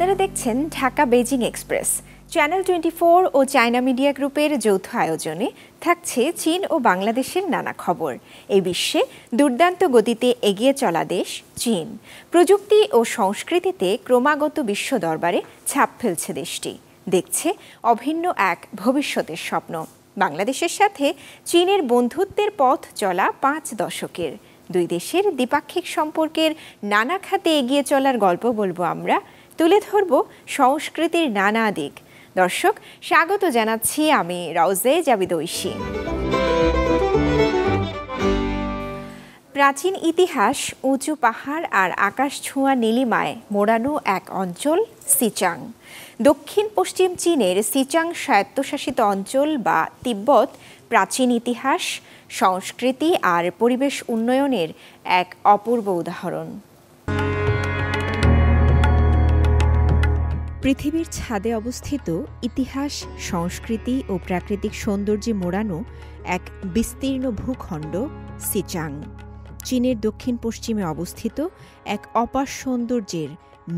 আপনারা দেখছেন Dhaka Beijing express. Channel 24 ও China media গ্রুপের যৌথ আয়োজনে থাকছে চীন ও বাংলাদেশের নানা খবর। এই বিশ্বে দুর্দান্ত গতিতে এগিয়ে চলা দেশ চীন। প্রযুক্তি ও সংস্কৃতিতে ক্রমাগত বিশ্ব দরবারে ছাপ ফেলছে দেশটি। দেখছে অভিন্ন এক ভবিষ্যতের স্বপ্ন। বাংলাদেশের সাথে চীনের বন্ধুত্বের পথ চলা 5 দশকের। দুই দেশের দ্বিপাক্ষিক সম্পর্কের নানা খাতে এগিয়ে চলার গল্প বলবো আমরা, তুলে ধরব সংস্কৃতির নানা দিক। দর্শক, স্বাগত জানাচ্ছি আমি রাউজে জাবিদ ঐশী। প্রাচীন ইতিহাস, উঁচু পাহাড় আর আকাশ ছোঁয়া নীলিমায় মোড়ানো এক অঞ্চল সিচাং। দক্ষিণ পশ্চিম চীনের সিচাং স্বায়ত্তশাসিত অঞ্চল বা তিব্বত প্রাচীন ইতিহাস, সংস্কৃতি আর পরিবেশ উন্নয়নের এক অপূর্ব উদাহরণ। পৃথিবীর ছাদে অবস্থিত ইতিহাস, সংস্কৃতি ও প্রাকৃতিক সৌন্দর্যে মোড়ানো এক বিস্তীর্ণ ভূখণ্ড সিচাং। চীনের দক্ষিণ পশ্চিমে অবস্থিত এক অপার সৌন্দর্যের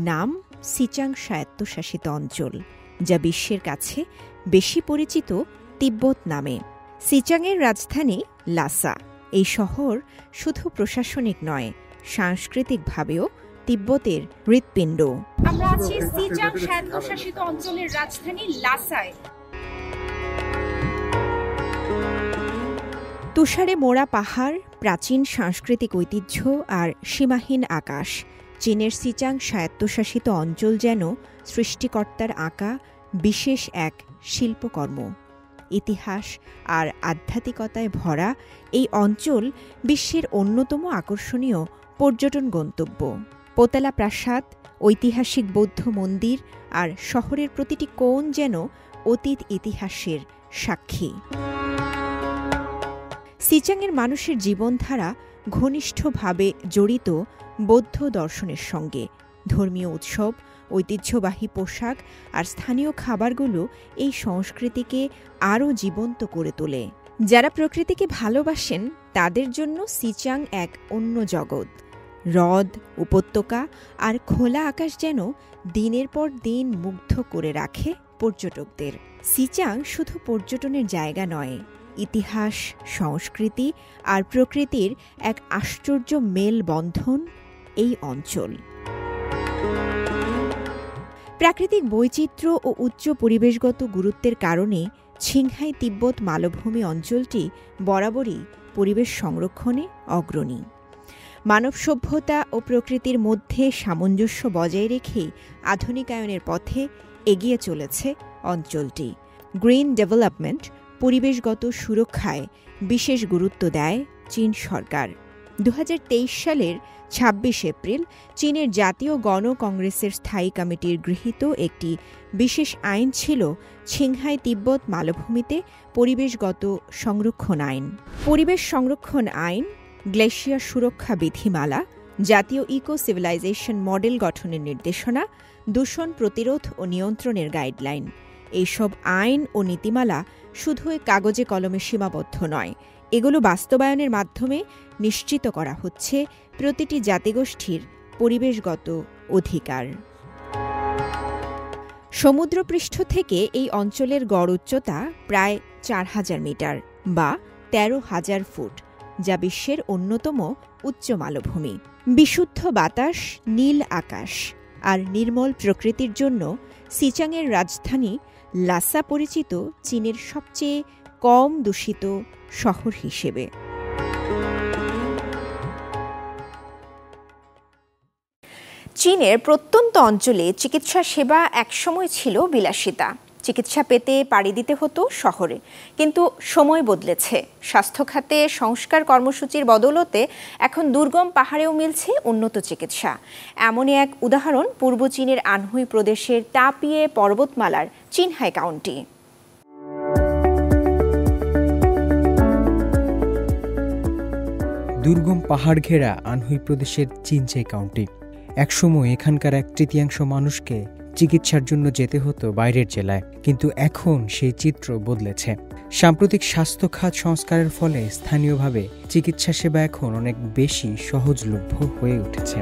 নাম সিচাং স্বায়ত্তশাসিত অঞ্চল, যা বিশ্বের কাছে বেশি পরিচিত তিব্বত নামে। সিচাংয়ের রাজধানী লাসা। এই শহর শুধু প্রশাসনিক নয়, সাংস্কৃতিকভাবেও তিব্বতের হৃৎপিণ্ড। আমরা আছি সিচাং স্বায়ত্তশাসিত অঞ্চলের রাজধানী লাসায়। তুষারে মোড়া পাহাড়, প্রাচীন সাংস্কৃতিক ঐতিহ্য আর সীমাহীন আকাশ। চীনের সিচাং স্বায়ত্তশাসিত অঞ্চল যেন সৃষ্টিকর্তার আঁকা বিশেষ এক শিল্পকর্ম। ইতিহাস আর আধ্যাত্মিকতায় ভরা এই অঞ্চল বিশ্বের অন্যতম আকর্ষণীয় পর্যটন গন্তব্য। পোতালা প্রাসাদ, ঐতিহাসিক বৌদ্ধ মন্দির আর শহরের প্রতিটি কোণ যেন অতীত ইতিহাসের সাক্ষী। সিচাংয়ের মানুষের জীবনধারা ঘনিষ্ঠভাবে জড়িত বৌদ্ধ দর্শনের সঙ্গে। ধর্মীয় উৎসব, ঐতিহ্যবাহী পোশাক আর স্থানীয় খাবারগুলো এই সংস্কৃতিকে আরও জীবন্ত করে তোলে। যারা প্রকৃতিকে ভালোবাসেন তাদের জন্য সিচাং এক অন্য জগৎ। হ্রদ, উপত্যকা আর খোলা আকাশ যেন দিনের পর দিন মুগ্ধ করে রাখে পর্যটকদের। সিচাং শুধু পর্যটনের জায়গা নয়, ইতিহাস, সংস্কৃতি আর প্রকৃতির এক আশ্চর্য মেলবন্ধন এই অঞ্চল। প্রাকৃতিক বৈচিত্র্য ও উচ্চ পরিবেশগত গুরুত্বের কারণে ছিংহাই তিব্বত মালভূমি অঞ্চলটি বরাবরই পরিবেশ সংরক্ষণে অগ্রণী। মানব সভ্যতা ও প্রকৃতির মধ্যে সামঞ্জস্য বজায় রেখে আধুনিকায়নের পথে এগিয়ে চলেছে অঞ্চলটি। গ্রিন ডেভেলপমেন্ট, পরিবেশগত সুরক্ষায় বিশেষ গুরুত্ব দেয় চীন সরকার। 2023 সালের 26 এপ্রিল চীনের জাতীয় গণ কংগ্রেসের স্থায়ী কমিটির গৃহীত একটি বিশেষ আইন ছিল ছিংহাই তিব্বত মালভূমিতে পরিবেশগত সংরক্ষণ আইন। পরিবেশ সংরক্ষণ আইন, গ্লেশিয়ার সুরক্ষা বিধিমালা, জাতীয় ইকো সিভিলাইজেশন মডেল গঠনের নির্দেশনা, দূষণ প্রতিরোধ ও নিয়ন্ত্রণের গাইডলাইন। এইসব আইন ও নীতিমালা শুধু কাগজে কলমে সীমাবদ্ধ নয়, এগুলো বাস্তবায়নের মাধ্যমে নিশ্চিত করা হচ্ছে প্রতিটি জাতিগোষ্ঠীর পরিবেশগত অধিকার। সমুদ্রপৃষ্ঠ থেকে এই অঞ্চলের গড় উচ্চতা প্রায় 4000 মিটার বা 13,000 ফুট, যা বিশ্বের অন্যতম উচ্চ মালভূমি। বিশুদ্ধ বাতাস, নীল আকাশ আর নির্মল প্রকৃতির জন্য সিচাংয়ের রাজধানী লাসা পরিচিত চীনের সবচেয়ে কম দূষিত শহর হিসেবে। চীনের প্রত্যন্ত অঞ্চলে চিকিৎসা সেবা একসময় ছিল বিলাসিতা। চিকিৎসা পেতে পাড়ি দিতে হতো শহরে, কিন্তু সময় বদলেছে। স্বাস্থ্য খাতে সংস্কার কর্মসূচির বদৌলতে এখন দুর্গম পাহাড়েও মিলছে উন্নত চিকিৎসা। এমনই এক উদাহরণ পূর্ব চীনের আনহুই প্রদেশের তাপিয়ে পর্বতমালার চিনহাই কাউন্টি। দুর্গম পাহাড় ঘেরা আনহুই প্রদেশের চিনহাই কাউন্টি। একসময় এখানকার 1/3 মানুষকে চিকিৎসার জন্য যেতে হতো বাইরের জেলায়, কিন্তু এখন সেই চিত্র বদলেছে। সাম্প্রতিক স্বাস্থ্য খাত সংস্কারের ফলে স্থানীয়ভাবে চিকিৎসা সেবা এখন অনেক বেশি সহজলভ্য হয়ে উঠেছে।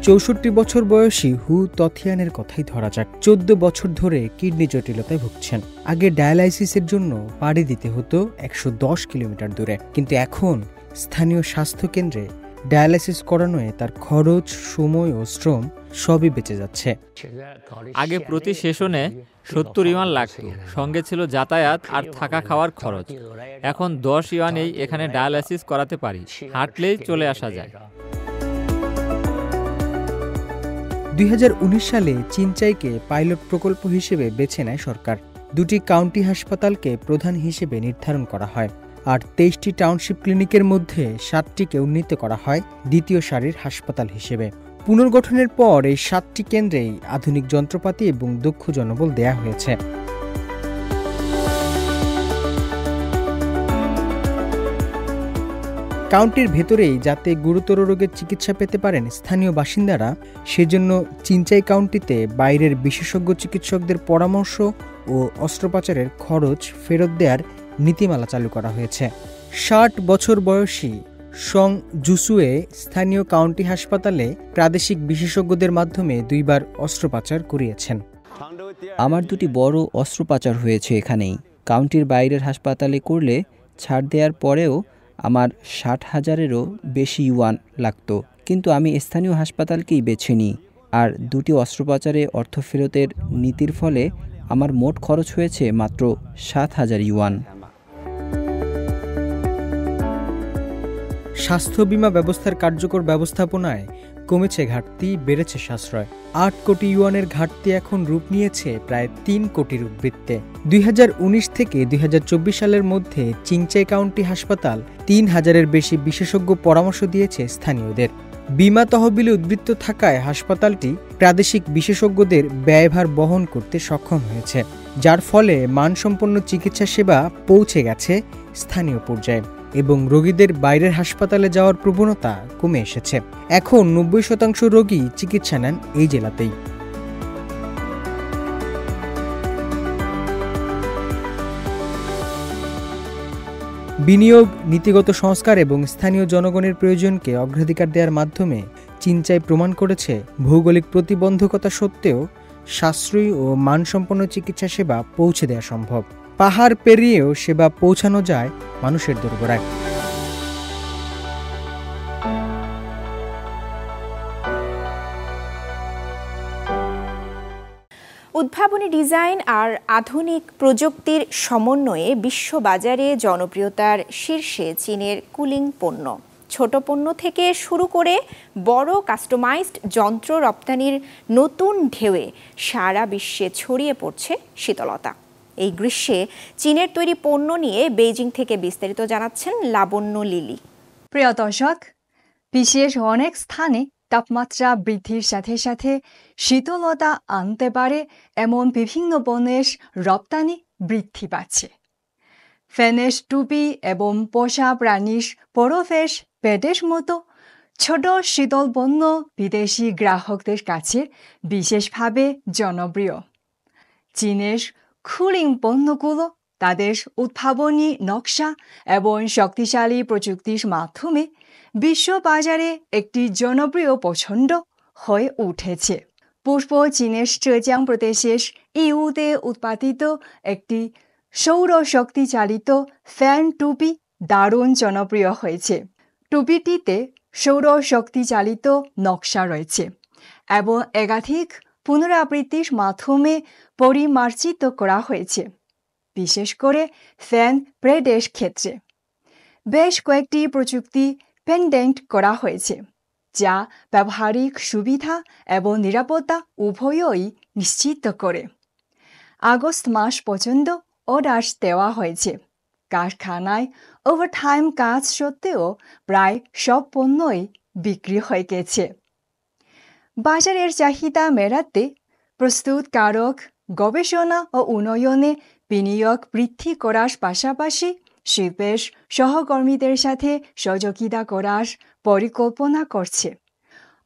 64 বছর বয়সী হু তথিয়ানের কথাই ধরা যাক। 14 বছর ধরে কিডনি জটিলতায় ভুগছেন। আগে ডায়ালাইসিসের জন্য পাড়ি দিতে হতো 110 কিলোমিটার দূরে, কিন্তু এখন স্থানীয় স্বাস্থ্য কেন্দ্রে ডায়ালাইসিস করানোয় তার খরচ, সময় ও শ্রম সবই বেঁচে যাচ্ছে। আগে প্রতি সেশনে 70 ইউয়ান লাগতো, সঙ্গে ছিল যাতায়াত আর থাকা খাওয়ার খরচ। এখন 10 ইউয়ানেই এখানে ডায়ালাইসিস করাতে পারি, হাঁটলেই চলে আসা যায়। 2019 সালে চিনচাইকে পাইলট প্রকল্প হিসেবে বেছে নেয় সরকার। 2টি কাউন্টি হাসপাতালকে প্রধান হিসেবে নির্ধারণ করা হয়, আর 23টি টাউনশিপ ক্লিনিকের মধ্যে 7টিকে উন্নীত করা হয় দ্বিতীয় সারির হাসপাতাল হিসেবে। পুনর্গঠনের পর এই 7টি কেন্দ্রেই আধুনিক যন্ত্রপাতি এবং দক্ষ জনবল দেয়া হয়েছে। কাউন্টির ভেতরেই যাতে গুরুতর রোগের চিকিৎসা পেতে পারেন স্থানীয় বাসিন্দারা, সেজন্য চিনচাই কাউন্টিতে বাইরের বিশেষজ্ঞ চিকিৎসকদের পরামর্শ ও অস্ত্রোপচারের খরচ ফেরত দেওয়ার নীতিমালা চালু করা হয়েছে। 60 বছর বয়সী সং জুসুয়ে স্থানীয় কাউন্টি হাসপাতালে প্রাদেশিক বিশেষজ্ঞদের মাধ্যমে 2বার অস্ত্রোপচার করিয়েছেন। আমার 2টি বড় অস্ত্রোপচার হয়েছে এখানেই। কাউন্টির বাইরের হাসপাতালে করলে ছাড় দেওয়ার পরেও আমার 60,000-এরও বেশি ইউয়ান লাগতো, কিন্তু আমি স্থানীয় হাসপাতালকেই বেছে নিই। আর 2টি অস্ত্রোপচারে অর্থ ফেরতের নীতির ফলে আমার মোট খরচ হয়েছে মাত্র 7,000 ইউয়ান। স্বাস্থ্য বীমা ব্যবস্থার কার্যকর ব্যবস্থাপনায় কমেছে ঘাটতি, বেড়েছে সাশ্রয়। 8 কোটি ইউয়ানের ঘাটতি এখন রূপ নিয়েছে প্রায় 3 কোটির বৃত্তে। 2019 থেকে 2024 সালের মধ্যে চিংচাই কাউন্টি হাসপাতাল 3000-এর বেশি বিশেষজ্ঞ পরামর্শ দিয়েছে স্থানীয়দের। বীমা তহবিলে উদ্বৃত্ত থাকায় হাসপাতালটি প্রাদেশিক বিশেষজ্ঞদের ব্যয়ভার বহন করতে সক্ষম হয়েছে, যার ফলে মানসম্পন্ন চিকিৎসা সেবা পৌঁছে গেছে স্থানীয় পর্যায়ে এবং রোগীদের বাইরের হাসপাতালে যাওয়ার প্রবণতা কমে এসেছে। এখন 90% রোগী চিকিৎসা নেন এই জেলাতেই। বিনিয়োগ, নীতিগত সংস্কার এবং স্থানীয় জনগণের প্রয়োজনকে অগ্রাধিকার দেওয়ার মাধ্যমে চিনচাই প্রমাণ করেছে ভৌগোলিক প্রতিবন্ধকতা সত্ত্বেও সাশ্রয়ী ও মানসম্পন্ন চিকিৎসা সেবা পৌঁছে দেওয়া সম্ভব। পাহাড় পেরিয়েও সেবা পৌঁছানো যায় মানুষের দোরগোড়ায়। উদ্ভাবনী ডিজাইন আর আধুনিক প্রযুক্তির সমন্বয়ে বিশ্ববাজারে জনপ্রিয়তার শীর্ষে চীনের কুলিং পণ্য। ছোট পণ্য থেকে শুরু করে বড় কাস্টমাইজড যন্ত্র রপ্তানির নতুন ঢেউয়ে সারা বিশ্বে ছড়িয়ে পড়ছে শীতলতা। এই গ্রীষ্মে চীনের তৈরি পণ্য নিয়ে বেইজিং থেকে বিস্তারিত জানাচ্ছেন লাবণ্য লিলি। প্রিয় দর্শক, বিশেষ অনেক স্থানে তাপমাত্রা বৃদ্ধির সাথে সাথে শীতলতা আনতে পারে এমন বিভিন্ন পণ্যের রপ্তানি বৃদ্ধি পাচ্ছে। ফ্যানেশ টুপি এবং পোষা প্রাণীর বরফের প্যাডের মতো ছোট শীতল পণ্য বিদেশি গ্রাহকদের কাছে বিশেষভাবে জনপ্রিয়। চীনের কুলিং পণ্যগুলো তাদের উদ্ভাবনী নকশা এবং শক্তিশালী প্রযুক্তির মাধ্যমে বিশ্ববাজারে একটি জনপ্রিয় পছন্দ হয়ে উঠেছে। পূর্ব চীনের জেজিয়াং প্রদেশের ইউতে উৎপাদিত একটি সৌরশক্তি চালিত ফ্যান টুপি দারুণ জনপ্রিয় হয়েছে। টুপিটিতে সৌরশক্তি চালিত নকশা রয়েছে এবং একাধিক পুনরাবৃত্তির মাধ্যমে পরিমার্জিত করা হয়েছে, বিশেষ করে ফ্যান ব্লেডের ক্ষেত্রে। বেশ কয়েকটি প্রযুক্তি পেন্ডেন্ট করা হয়েছে, যা ব্যবহারিক সুবিধা এবং নিরাপত্তা উভয়ই নিশ্চিত করে। আগস্ট মাস পর্যন্ত অর্ডার দেওয়া হয়েছে। কারখানায় ওভারটাইম কাজ সত্ত্বেও প্রায় সব পণ্যই বিক্রি হয়ে গেছে। বাজারের চাহিদা মেটাতে প্রস্তুতকারক গবেষণা ও উন্নয়নে বিনিয়োগ বৃদ্ধি করার পাশাপাশি শিল্পের সহকর্মীদের সাথে সহযোগিতা করার পরিকল্পনা করছে।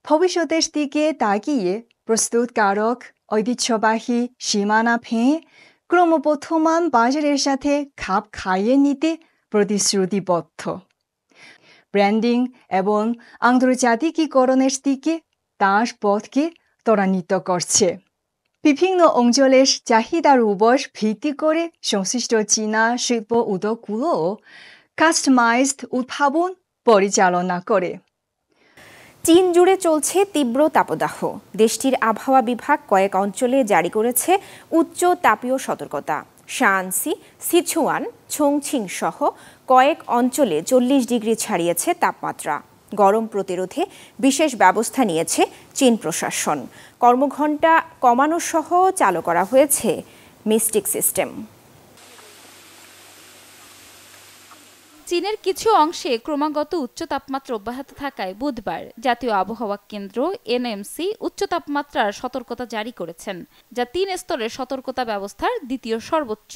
ভবিষ্যতের দিকে তাকিয়ে প্রস্তুতকারক ঐতিহ্যবাহী সীমানা ভেঙে ক্রমবর্ধমান বাজারের সাথে খাপ খাইয়ে নিতে প্রতিশ্রুতিবদ্ধ। ব্র্যান্ডিং এবং আন্তর্জাতিকীকরণের দিকে তার পথকে ত্বরান্বিত করছে। বিভিন্ন অঞ্চলের চাহিদার উপর ভিত্তি করে সংশ্লিষ্ট চীনা শিল্প উদ্যোগগুলো কাস্টমাইজড উদ্ভাবন পরিচালনা করে। চীন জুড়ে চলছে তীব্র তাপদাহ। দেশটির আবহাওয়া বিভাগ কয়েক অঞ্চলে জারি করেছে উচ্চ তাপীয় সতর্কতা। শানসি, সিচুয়ান, চংচিং সহ কয়েক অঞ্চলে 40 ডিগ্রি ছাড়িয়েছে তাপমাত্রা। গরম প্রতিরোধে বিশেষ ব্যবস্থা নিয়েছে চীন প্রশাসন। কর্মঘণ্টা কমানো সহ চালু করা হয়েছে মিস্টিক সিস্টেম। চীনের কিছু অংশে ক্রমাগত উচ্চ তাপমাত্রা অব্যাহত থাকায় বুধবার জাতীয় আবহাওয়া কেন্দ্র এনএমসি উচ্চ তাপমাত্রার সতর্কতা জারি করেছেন, যা 3 স্তরের সতর্কতা ব্যবস্থার দ্বিতীয় সর্বোচ্চ।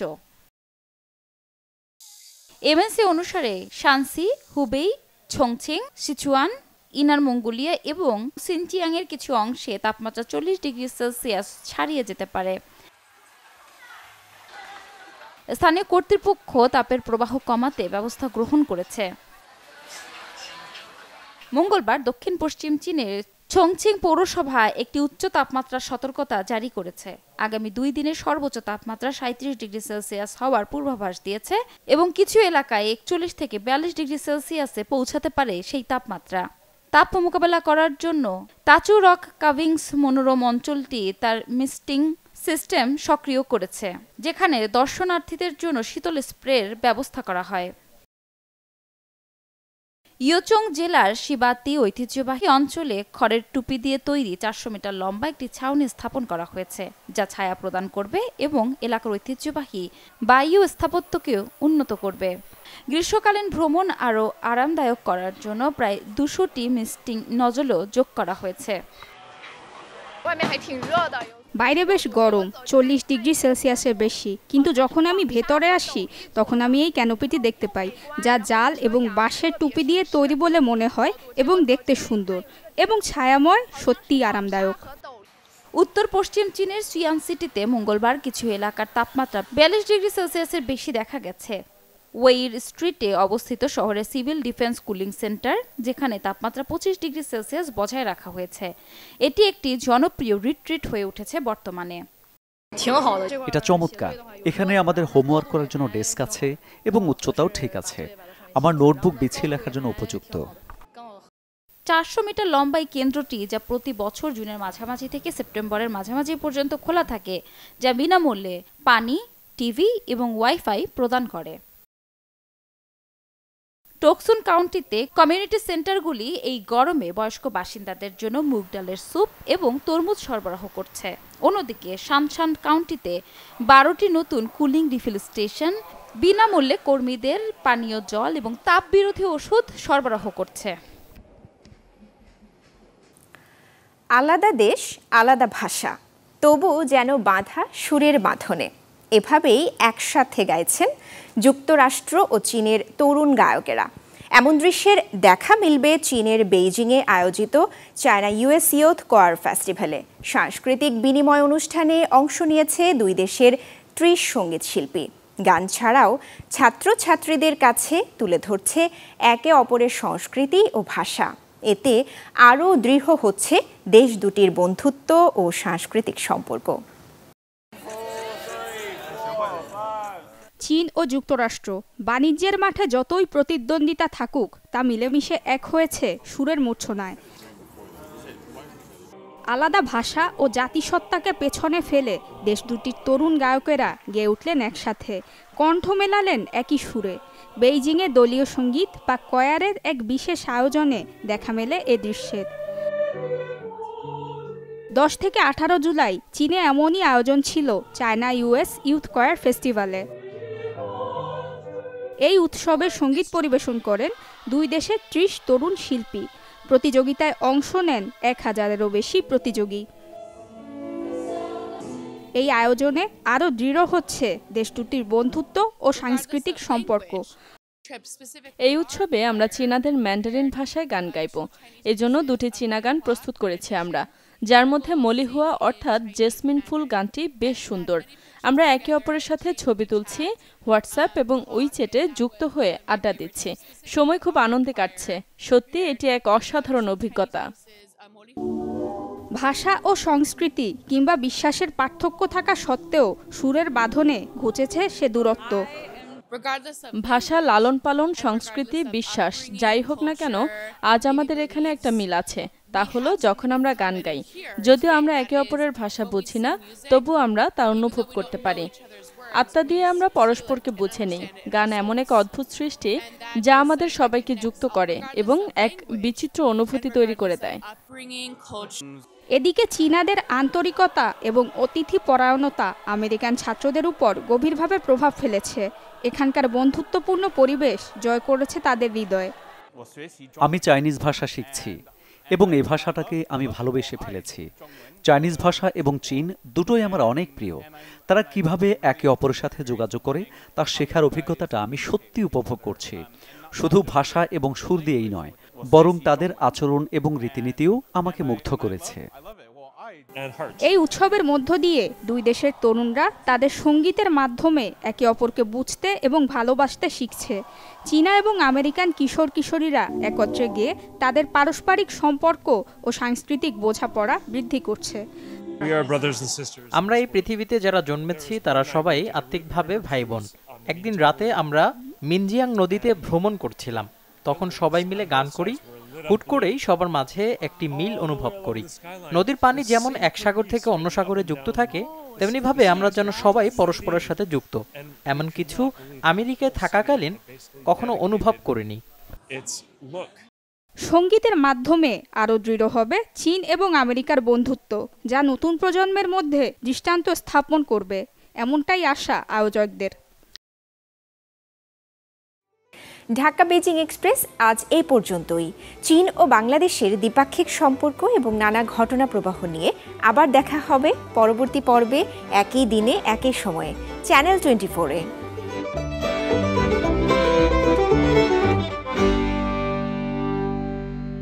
এমএনসি অনুসারে Shanxi, Hubei, Chongqing, Sichuan, inner Mongolia এবং সিনচিয়াংয়ের কিছু অংশে তাপমাত্রা 40 ডিগ্রি সেলসিয়াস ছাড়িয়ে যেতে পারে। স্থানীয় কর্তৃপক্ষ তাপের প্রবাহ কমাতে ব্যবস্থা গ্রহণ করেছে। মঙ্গলবার দক্ষিণ পশ্চিম চীনের চংচিং পৌরসভা একটি উচ্চ তাপমাত্রার সতর্কতা জারি করেছে। আগামী 2 দিনের সর্বোচ্চ তাপমাত্রা 37 ডিগ্রি সেলসিয়াস হওয়ার পূর্বাভাস দিয়েছে এবং কিছু এলাকায় 41 থেকে 42 ডিগ্রি সেলসিয়াসে পৌঁছাতে পারে সেই তাপমাত্রা। তাপ মোকাবেলা করার জন্য তাচু রক কাভিংস মনোরম অঞ্চলটি তার মিস্টিং সিস্টেম সক্রিয় করেছে, যেখানে দর্শনার্থীদের জন্য শীতল স্প্রের ব্যবস্থা করা হয়। ইয়োচং জেলার শিবাতি ঐতিহ্যবাহী অঞ্চলে খড়ের টুপি দিয়ে তৈরি 400 মিটার লম্বা একটি ছাউনি স্থাপন করা হয়েছে, যা ছায়া প্রদান করবে এবং এলাকার ঐতিহ্যবাহী বায়ু স্থাপত্যকেও উন্নত করবে। গ্রীষ্মকালীন ভ্রমণ আরও আরামদায়ক করার জন্য প্রায় 200টি মিস্টিং নজলও যোগ করা হয়েছে। বাইরে বেশ গরম, 40 ডিগ্রি সেলসিয়াসের বেশি, কিন্তু যখন আমি ভেতরে আসি তখন আমি এই ক্যানোপিটি দেখতে পাই, যা জাল এবং বাঁশের টুপি দিয়ে তৈরি বলে মনে হয় এবং দেখতে সুন্দর এবং ছায়াময়, সত্যিই আরামদায়ক। উত্তর পশ্চিম চীনের সিয়ান সিটিতে মঙ্গলবার কিছু এলাকার তাপমাত্রা 42 ডিগ্রি সেলসিয়াসের বেশি দেখা গেছে। ওয়েইর স্ট্রিটে অবস্থিত শহরের সিভিল ডিফেন্স কুলিং সেন্টার, যেখানে তাপমাত্রা 25 ডিগ্রি সেলসিয়াস বজায় রাখা হয়েছে, এটি একটি জনপ্রিয় রিট্রিট হয়ে উঠেছে বর্তমানে। এটা চমৎকার। এখানে আমাদের হোমওয়ার্ক করার জন্য ডেস্ক আছে এবং উচ্চতাও ঠিক আছে। আমার নোটবুক বিছিয়ে লেখার জন্য উপযুক্ত। 400 মিটার লম্বা এই কেন্দ্রটি, যা প্রতি বছর জুনের মাঝামাঝি থেকে সেপ্টেম্বরের মাঝামাঝি পর্যন্ত খোলা থাকে, যা বিনামূল্যে পানি, টিভি এবং ওয়াইফাই প্রদান করে। টোকসুন কাউন্টিতে কমিউনিটি সেন্টারগুলি এই গরমে বয়স্ক বাসিন্দাদের জন্য মুগ ডালের স্যুপ এবং তরমুজ সরবরাহ করছে। অন্যদিকে শানশান কাউন্টিতে 12টি নতুন কুলিং রিফিল স্টেশন বিনামূল্যে কর্মীদের পানীয় জল এবং তাপ বিরোধী ওষুধ সরবরাহ করছে। আলাদা দেশ, আলাদা ভাষা, তবু যেন বাঁধা সুরের বাঁধনে, এভাবেই একসাথে গাইছেন যুক্তরাষ্ট্র ও চীনের তরুণ গায়কেরা। এমন দৃশ্যের দেখা মিলবে চীনের বেইজিংয়ে আয়োজিত চায়না ইউএস ইয়ুথ কোয়ার ফেস্টিভ্যালে। সাংস্কৃতিক বিনিময় অনুষ্ঠানে অংশ নিয়েছে 2 দেশের 30 সঙ্গীত শিল্পী। গান ছাড়াও ছাত্রছাত্রীদের কাছে তুলে ধরছে একে অপরের সংস্কৃতি ও ভাষা। এতে আরও দৃঢ় হচ্ছে দেশ দুটির বন্ধুত্ব ও সাংস্কৃতিক সম্পর্ক। চীন ও যুক্তরাষ্ট্র বাণিজ্যের মাঠে যতই প্রতিদ্বন্দ্বিতা থাকুক, তা মিলেমিশে এক হয়েছে সুরের মূর্ছনায়। আলাদা ভাষা ও জাতিসত্তাকে পেছনে ফেলে দেশ দুটির তরুণ গায়কেরা গেয়ে উঠলেন একসাথে, কণ্ঠ মেলালেন একই সুরে। বেইজিংয়ে দলীয় সঙ্গীত বা কয়ারের এক বিশেষ আয়োজনে দেখা মেলে এ দৃশ্যের। 10 থেকে 18 জুলাই চীনে এমনই আয়োজন ছিল চায়না ইউএস ইয়ুথ কোয়ার ফেস্টিভ্যালে। এই উৎসবে সঙ্গীত পরিবেশন করেন 2 দেশের 30 তরুণ শিল্পী। প্রতিযোগিতায় অংশ নেন 1000-এরও বেশি প্রতিযোগী। এই আয়োজনে আরও দৃঢ় হচ্ছে দেশ দুটির বন্ধুত্ব ও সাংস্কৃতিক সম্পর্ক। এই উৎসবে আমরা চীনাদের ম্যান্ডারিন ভাষায় গান গাইব। এজন্য 2টি চীনা গান প্রস্তুত করেছি আমরা, যার মধ্যে মলিহুয়া অর্থাৎ জেসমিন ফুল গানটি বেশ সুন্দর। আমরা একে অপরের সাথে ছবি তুলছি, হোয়াটসঅ্যাপ এবং উইচ্যাটে যুক্ত হয়ে আড্ডা দিচ্ছি। সময় খুব আনন্দে কাটছে। সত্যি এটি এক অসাধারণ অভিজ্ঞতা। ভাষা ও সংস্কৃতি কিংবা বিশ্বাসের পার্থক্য থাকা সত্ত্বেও সুরের বাঁধনে ঘুচেছে সে দূরত্ব। ভাষা, লালন পালন, সংস্কৃতি, বিশ্বাস যাই হোক না কেন, আজ আমাদের এখানে একটা মিল আছে। তা হলো যখন আমরা গান গাই, যদিও আমরা একে অপরের ভাষা বুঝি না, তবু আমরা তা অনুভব করতে পারি। আত্মা দিয়ে আমরা পরস্পরকে বুঝে নিই। গান এমন এক অদ্ভুত সৃষ্টি যা আমাদের সবাইকে যুক্ত করে এবং এক বিচিত্র অনুভূতি তৈরি করে দেয়। এদিকে চীনাদের আন্তরিকতা এবং অতিথি পরায়ণতা আমেরিকান ছাত্রদের উপর গভীরভাবে প্রভাব ফেলেছে। এখানকার বন্ধুত্বপূর্ণ পরিবেশ জয় করেছে তাদের হৃদয়। আমি চাইনিজ ভাষা শিখছি এবং এই ভাষাটাকে আমি ভালোবেসে ফেলেছি। চাইনিজ ভাষা এবং চীন দুটোই আমার অনেক প্রিয়। তারা কিভাবে একে অপরের সাথে যোগাযোগ করে তা শেখার অভিজ্ঞতাটা আমি সত্যি উপভোগ করছি। শুধু ভাষা এবং সুর দিয়েই নয়, বরং তাদের আচরণ এবং রীতিনীতিও আমাকে মুগ্ধ করেছে। এই উৎসবের মধ্য দিয়ে দুই দেশের তরুণরা তাদের সঙ্গীতের মাধ্যমে একে অপরকে বুঝতে এবং ভালোবাসতে শিখছে। চীনা এবং আমেরিকান কিশোর কিশোরীরা একত্রে গিয়ে তাদের পারস্পরিক সম্পর্ক ও সাংস্কৃতিক বোঝাপড়া বৃদ্ধি করছে। আমরা এই পৃথিবীতে যারা জন্মেছি তারা সবাই আত্মিকভাবে ভাই বোন। একদিন রাতে আমরা মিনজিয়াং নদীতে ভ্রমণ করছিলাম, তখন সবাই মিলে গান করি। হুট করেই সবার মাঝে একটি মিল অনুভব করি। নদীর পানি যেমন এক সাগর থেকে অন্য সাগরে যুক্ত থাকে, তেমনিভাবে আমরা যেন সবাই পরস্পরের সাথে যুক্ত। এমন কিছু আমেরিকায় থাকাকালীন কখনো অনুভব করিনি। সঙ্গীতের মাধ্যমে আরও দৃঢ় হবে চীন এবং আমেরিকার বন্ধুত্ব, যা নতুন প্রজন্মের মধ্যে দৃষ্টান্ত স্থাপন করবে, এমনটাই আশা আয়োজকদের। ঢাকা বেজিং এক্সপ্রেস আজ এই পর্যন্তই। চীন ও বাংলাদেশের দ্বিপাক্ষিক সম্পর্ক এবং নানা ঘটনা প্রবাহ নিয়ে আবার দেখা হবে পরবর্তী পর্বে, একই দিনে একই সময়ে, চ্যানেল 24-এ।